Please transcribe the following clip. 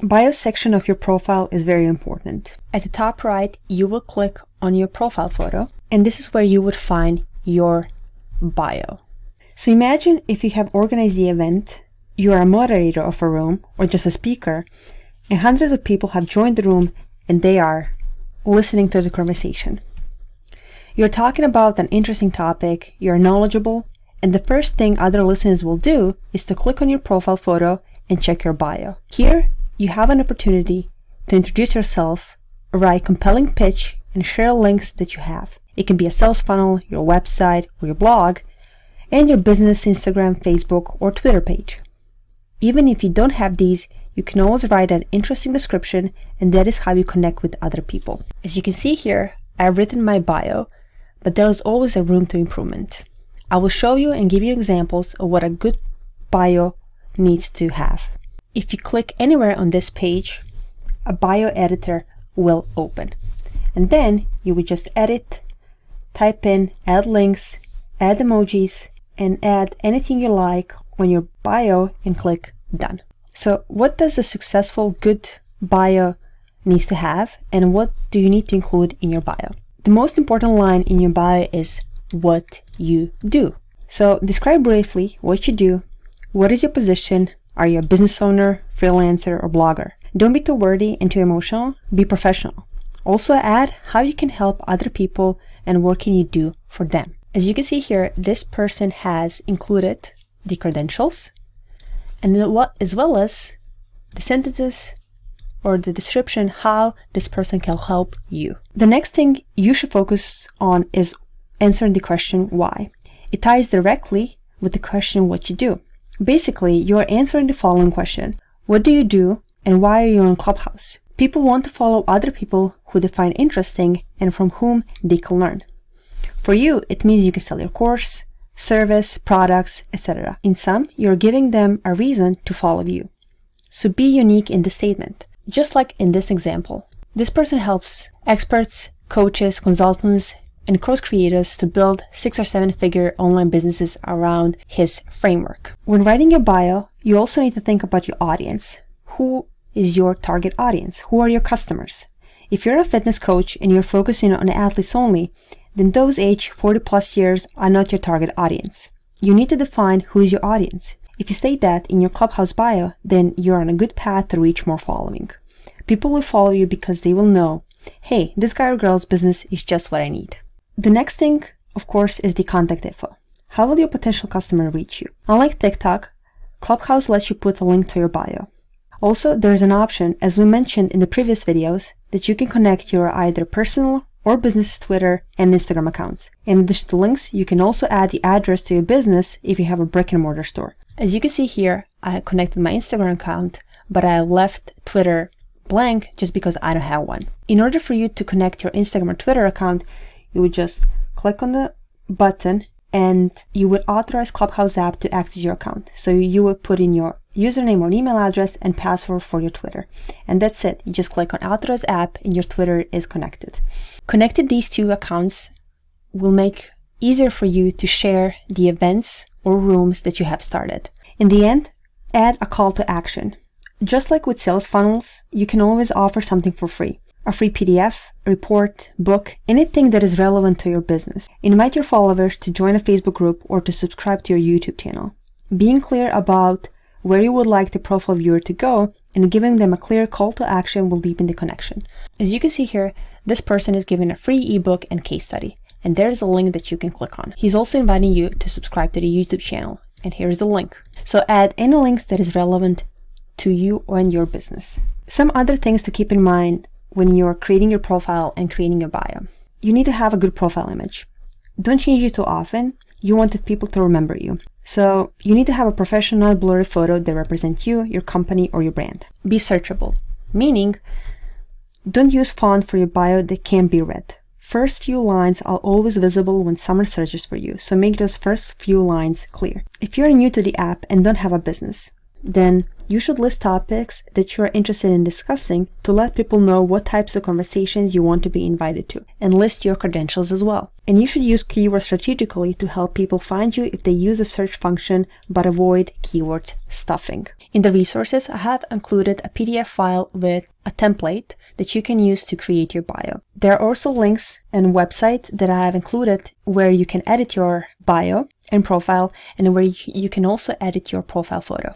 Bio section of your profile is very important. At the top right, you will click on your profile photo, and this is where you would find your bio. So imagine if you have organized the event, you are a moderator of a room or just a speaker, and hundreds of people have joined the room and they are listening to the conversation. You're talking about an interesting topic, you're knowledgeable, and the first thing other listeners will do is to click on your profile photo and check your bio. Here, you have an opportunity to introduce yourself, write a compelling pitch, and share links that you have. It can be a sales funnel, your website, or your blog, and your business Instagram, Facebook, or Twitter page. Even if you don't have these, you can always write an interesting description, and that is how you connect with other people. As you can see here, I've written my bio, but there is always a room to improvement. I will show you and give you examples of what a good bio needs to have. If you click anywhere on this page, a bio editor will open. And then you would just edit, type in, add links, add emojis, and add anything you like on your bio and click done. So what does a successful, good bio needs to have, and what do you need to include in your bio? The most important line in your bio is what you do. So describe briefly what you do, what is your position, are you a business owner, freelancer, or blogger? Don't be too wordy and too emotional, be professional. Also add how you can help other people and what can you do for them. As you can see here, this person has included the credentials and as well as the sentences or the description how this person can help you. The next thing you should focus on is answering the question why. It ties directly with the question what you do. Basically, you are answering the following question: what do you do and why are you on Clubhouse? People want to follow other people who they find interesting and from whom they can learn. For you, it means you can sell your course, service, products, etc. In sum, you're giving them a reason to follow you. So be unique in the statement. Just like in this example, this person helps experts, coaches, consultants, and course creators to build 6 or 7 figure online businesses around his framework. When writing your bio, you also need to think about your audience. Who is your target audience? Who are your customers? If you're a fitness coach and you're focusing on athletes only, then those aged 40 plus years are not your target audience. You need to define who is your audience. If you state that in your Clubhouse bio, then you're on a good path to reach more following. People will follow you because they will know, hey, this guy or girl's business is just what I need. The next thing, of course, is the contact info. How will your potential customer reach you? Unlike TikTok, Clubhouse lets you put a link to your bio. Also, there is an option, as we mentioned in the previous videos, that you can connect your either personal or business Twitter and Instagram accounts. In addition to links, you can also add the address to your business if you have a brick and mortar store. As you can see here, I have connected my Instagram account, but I left Twitter blank just because I don't have one. In order for you to connect your Instagram or Twitter account, you would just click on the button and you would authorize Clubhouse app to access your account. So you would put in your username or email address and password for your Twitter. And that's it. You just click on authorize app and your Twitter is connected. Connecting these two accounts will make easier for you to share the events or rooms that you have started. In the end, add a call to action. Just like with sales funnels, you can always offer something for free. A free PDF, report, book, anything that is relevant to your business. Invite your followers to join a Facebook group or to subscribe to your YouTube channel. Being clear about where you would like the profile viewer to go and giving them a clear call to action will deepen the connection. As you can see here, this person is given a free ebook and case study, and there is a link that you can click on. He's also inviting you to subscribe to the YouTube channel, and here's the link. So add any links that is relevant to you and your business. Some other things to keep in mind when you're creating your profile and creating your bio. You need to have a good profile image. Don't change it too often. You want the people to remember you. So you need to have a professional blurry photo that represents you, your company, or your brand. Be searchable, meaning don't use font for your bio that can't be read. First few lines are always visible when someone searches for you, so make those first few lines clear. If you're new to the app and don't have a business, then You should list topics that you're interested in discussing to let people know what types of conversations you want to be invited to, and list your credentials as well. And you should use keywords strategically to help people find you if they use a search function, but avoid keyword stuffing. In the resources, I have included a PDF file with a template that you can use to create your bio. There are also links and website that I have included where you can edit your bio and profile, and where you can also edit your profile photo.